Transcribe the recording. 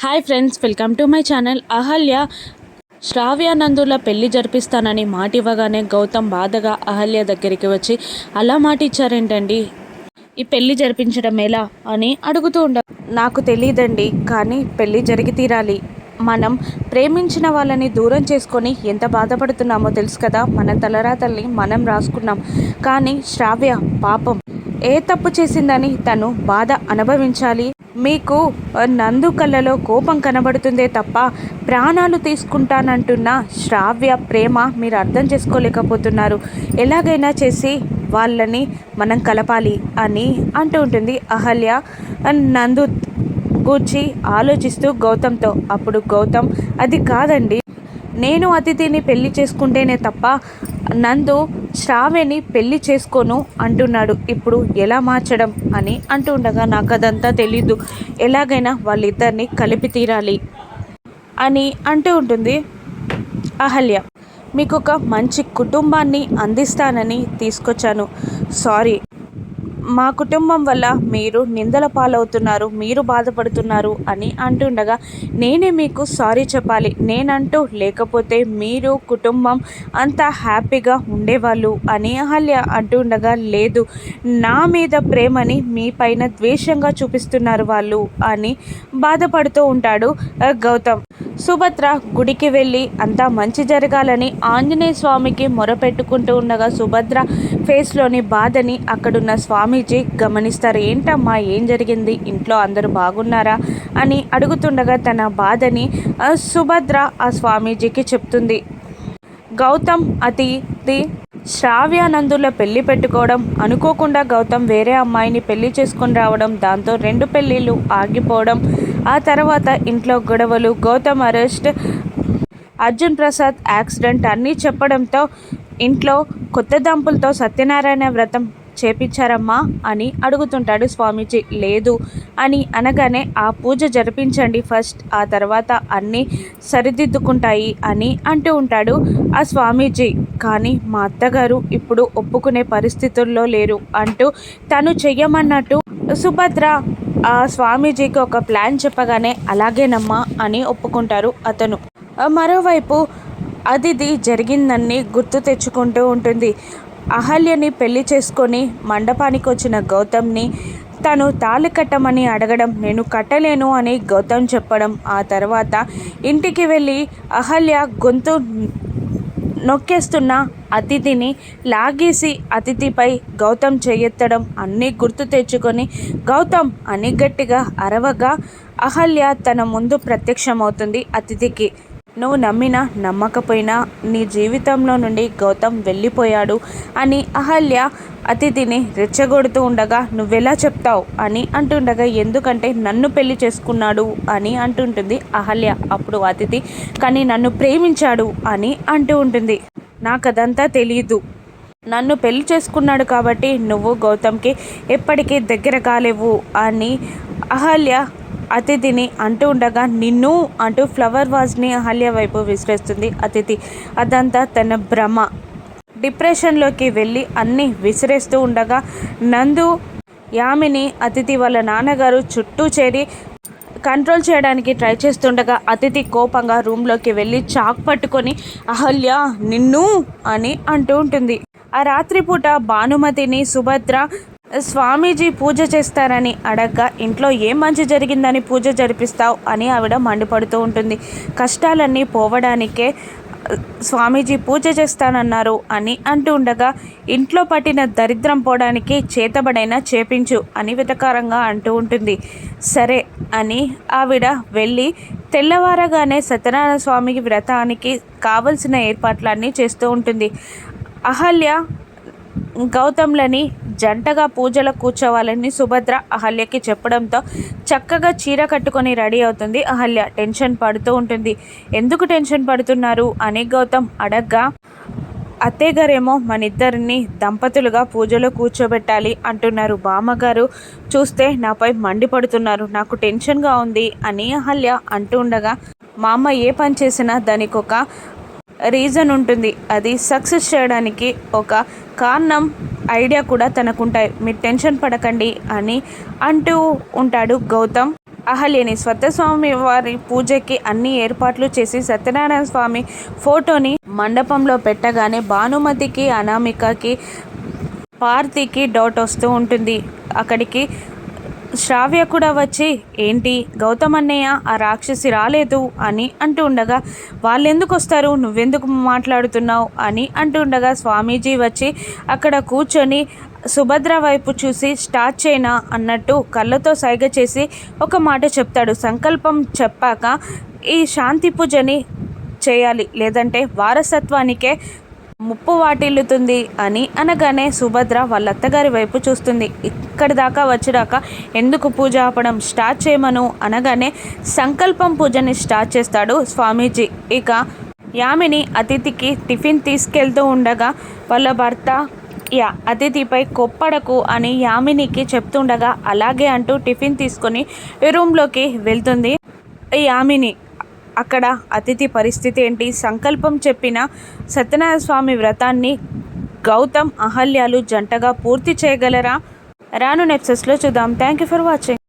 Hi friends, welcome to my channel. Ahalya Shravya నందుల పెళ్లి జరిపిస్తానని మాట ఇవ్వగానే గౌతమ్ బాధగా అహల్య దగ్గరికి వచ్చి అలా మాట ఇచ్చారేంటండి, ఈ పెళ్లి జరిపించడం ఎలా అని అడుగుతూ నాకు తెలియదండి, కానీ పెళ్లి జరిగి తీరాలి. మనం ప్రేమించిన వాళ్ళని దూరం చేసుకొని ఎంత బాధపడుతున్నామో తెలుసు కదా. మన తలరాతల్ని మనం రాసుకున్నాం, కానీ శ్రావ్య పాపం ఏ తప్పు చేసిందని తను బాధ అనుభవించాలి. మీకు నందు కళ్ళలో కోపం కనబడుతుందే తప్ప ప్రాణాలు తీసుకుంటానంటున్న శ్రావ్య ప్రేమ మీరు అర్థం చేసుకోలేకపోతున్నారు. ఎలాగైనా చేసి వాళ్ళని మనం కలపాలి అని అంటూ ఉంటుంది అహల్య నందు గూర్చి ఆలోచిస్తూ గౌతమ్తో. అప్పుడు గౌతమ్, అది కాదండి, నేను అతిథిని పెళ్లి చేసుకుంటేనే తప్ప నందు శ్రావ్యని పెళ్లి చేసుకోను అంటున్నాడు. ఇప్పుడు ఎలా మార్చడం అని అంటూ ఉండగా, నాకు అదంతా తెలీదు, ఎలాగైనా వాళ్ళిద్దరిని కలిపి తీరాలి అని అంటూ ఉంటుంది అహల్య. మీకు ఒక మంచి కుటుంబాన్ని అందిస్తానని తీసుకొచ్చాను. సారీ, మా కుటుంబం వల్ల మీరు నిందల పాలవుతున్నారు, మీరు బాధపడుతున్నారు అని అంటుండగా, నేనే మీకు సారీ చెప్పాలి. నేనంటూ లేకపోతే మీరు కుటుంబం అంతా హ్యాపీగా ఉండేవాళ్ళు అని అహల్య అంటుండగా, లేదు, నా మీద ప్రేమని మీ పైన ద్వేషంగా చూపిస్తున్నారు వాళ్ళు అని బాధపడుతూ ఉంటాడు గౌతమ్. సుభద్ర గుడికి వెళ్ళి అంతా మంచి జరగాలని ఆంజనేయ స్వామికి మొరపెట్టుకుంటూ ఉండగా, సుభద్ర ఫేస్లోని బాధని అక్కడున్న స్వామీజీ గమనిస్తారు. ఏంటమ్మా, ఏం జరిగింది, ఇంట్లో అందరూ బాగున్నారా అని అడుగుతుండగా తన బాధని సుభద్ర ఆ స్వామీజీకి చెప్తుంది. గౌతమ్ అతిథి శ్రావ్యానందుల పెళ్లి పెట్టుకోవడం, అనుకోకుండా గౌతమ్ వేరే అమ్మాయిని పెళ్లి చేసుకొని రావడం, దాంతో 2 పెళ్ళిళ్ళు ఆగిపోవడం, ఆ తర్వాత ఇంట్లో గొడవలు, గౌతమ్ అరెస్ట్, అర్జున్ ప్రసాద్ యాక్సిడెంట్ అన్నీ చెప్పడంతో ఇంట్లో కొత్త దంపులతో సత్యనారాయణ వ్రతం చేపించారమ్మా అని అడుగుతుంటాడు స్వామీజీ. లేదు అని అనగానే, ఆ పూజ జరిపించండి ఫస్ట్, ఆ తర్వాత అన్నీ సరిదిద్దుకుంటాయి అని అంటూ ఉంటాడు ఆ స్వామీజీ. కానీ మా అత్తగారు ఇప్పుడు ఒప్పుకునే పరిస్థితుల్లో లేరు అంటూ తను చెయ్యమన్నట్టు సుభద్ర ఆ స్వామీజీకి ఒక ప్లాన్ చెప్పగానే, అలాగేనమ్మా అని ఒప్పుకుంటారు అతను. మరోవైపు అదిది జరిగిందన్నీ గుర్తు తెచ్చుకుంటూ ఉంటుంది. అహల్యని పెళ్లి చేసుకొని మండపానికి వచ్చిన గౌతమ్ని తను తాళి కట్టమని అడగడం, నేను కట్టలేను అని గౌతమ్ చెప్పడం, ఆ తర్వాత ఇంటికి వెళ్ళి అహల్య గొంతు నొక్కేస్తున్న అతిథిని లాగేసి అతిథిపై గౌతమ్ చేయెత్తడం అన్నీ గుర్తు తెచ్చుకొని గౌతమ్ అని గట్టిగా అరవగా అహల్య తన ముందు ప్రత్యక్షమవుతుంది అతిథికి. నువ్వు నమ్మినా నమ్మకపోయినా నీ జీవితంలో నుండి గౌతమ్ వెళ్ళిపోయాడు అని అహల్య అతిథిని రెచ్చగొడుతూ ఉండగా, నువ్వెలా చెప్తావు అని అంటుండగా, ఎందుకంటే నన్ను పెళ్లి చేసుకున్నాడు అని అంటుంటుంది అహల్య. అప్పుడు అతిథి, కానీ నన్ను ప్రేమించాడు అని అంటూ ఉంటుంది. నాకు అదంతా తెలీదు, నన్ను పెళ్లి చేసుకున్నాడు కాబట్టి నువ్వు గౌతమ్కి ఎప్పటికీ దగ్గర కాలేవు అని అహల్య అతిథిని అంటూ ఉండగా, నిన్ను అంటూ ఫ్లవర్ వాజ్ని అహల్య వైపు విసిరేస్తుంది అతిథి. అదంతా తన భ్రమ. డిప్రెషన్లోకి వెళ్ళి అన్నీ విసిరేస్తూ ఉండగా నందు యామిని అతిథి వాళ్ళ నాన్నగారు చుట్టూ చేరి కంట్రోల్ చేయడానికి ట్రై చేస్తుండగా అతిథి కోపంగా రూమ్లోకి వెళ్ళి చాక్ పట్టుకొని, అహల్య నిన్ను అని అంటూ ఉంటుంది. ఆ రాత్రిపూట భానుమతిని సుభద్ర స్వామీజీ పూజ చేస్తారని అడగ్గా, ఇంట్లో ఏం మంచి జరిగిందని పూజ జరిపిస్తావు అని ఆవిడ మండిపడుతూ ఉంటుంది. కష్టాలన్నీ పోవడానికే స్వామీజీ పూజ చేస్తానన్నారు అని అంటూ ఉండగా, ఇంట్లో పట్టిన దరిద్రం పోవడానికి చేతబడైనా చేపించు అని వెటకారంగా అంటూ ఉంటుంది. సరే అని ఆవిడ వెళ్ళి తెల్లవారగానే సత్యనారాయణ స్వామికి వ్రతానికి కావలసిన ఏర్పాట్లన్నీ చేస్తూ ఉంటుంది. అహల్య గౌతమ్లని జంటగా పూజలో కూర్చోవాలని సుభద్ర అహల్యకి చెప్పడంతో చక్కగా చీర కట్టుకొని రెడీ అవుతుంది అహల్య. టెన్షన్ పడుతూ ఉంటుంది. ఎందుకు టెన్షన్ పడుతున్నారు అని గౌతమ్ అడగ్గా, అత్తయ్యగారేమో మన ఇద్దరిని దంపతులుగా పూజలో కూర్చోబెట్టాలి అంటున్నారు, బామ్మగారు చూస్తే నాపై మండిపడుతున్నారు, నాకు టెన్షన్గా ఉంది అని అహల్య అంటూ ఉండగా, మా అమ్మ ఏ పని చేసినా దానికి ఒక రీజన్ ఉంటుంది, అది సక్సెస్ చేయడానికి ఒక కారణం, ఐడియా కూడా తనకుంటాయి, మీరు టెన్షన్ పడకండి అని అంటూ ఉంటాడు గౌతమ్. అహల్యని స్వామి వారి పూజకి అన్ని ఏర్పాట్లు చేసి సత్యనారాయణ స్వామి ఫోటోని మండపంలో పెట్టగానే భానుమతికి, అనామికకి, పార్థికి డౌట్ వస్తూ ఉంటుంది. అక్కడికి శ్రావ్య కూడా వచ్చి ఏంటి గౌతమ్ అన్నయ్య ఆ రాక్షసి రాలేదు అని అంటూ ఉండగా వాళ్ళెందుకు వస్తారు, నువ్వెందుకు మాట్లాడుతున్నావు అని అంటూ ఉండగా స్వామీజీ వచ్చి అక్కడ కూర్చొని సుభద్ర వైపు చూసి స్టార్ట్ చేయనా అన్నట్టు కళ్ళతో సైగ చేసి ఒక మాట చెప్తాడు. సంకల్పం చెప్పాక ఈ శాంతి పూజని చేయాలి, లేదంటే వారసత్వానికే ముప్పు వాటిల్లుతుంది అని అనగానే సుభద్ర వాళ్ళ అత్తగారి వైపు చూస్తుంది. ఇక్కడి దాకా వచ్చాక ఎందుకు పూజ ఆపడం, స్టార్ట్ చేయమను అనగానే సంకల్పం పూజని స్టార్ట్ చేస్తాడు స్వామీజీ. ఇక యామిని అతిథికి టిఫిన్ తీసుకెళ్తూ ఉండగా వాళ్ళ భర్త అతిథిపై కొప్పడకు అని యామినికి చెప్తుండగా అలాగే అంటూ టిఫిన్ తీసుకొని రూమ్లోకి వెళ్తుంది యామిని. అక్కడ అతిథి పరిస్థితి ఏంటి, సంకల్పం చెప్పిన సత్యనారాయణ స్వామి వ్రతాన్ని గౌతమ్, అహల్యలు జంటగా పూర్తి చేయగలరా? రాను ఎపిసోడ్స్లో చూద్దాం. Thank you for watching.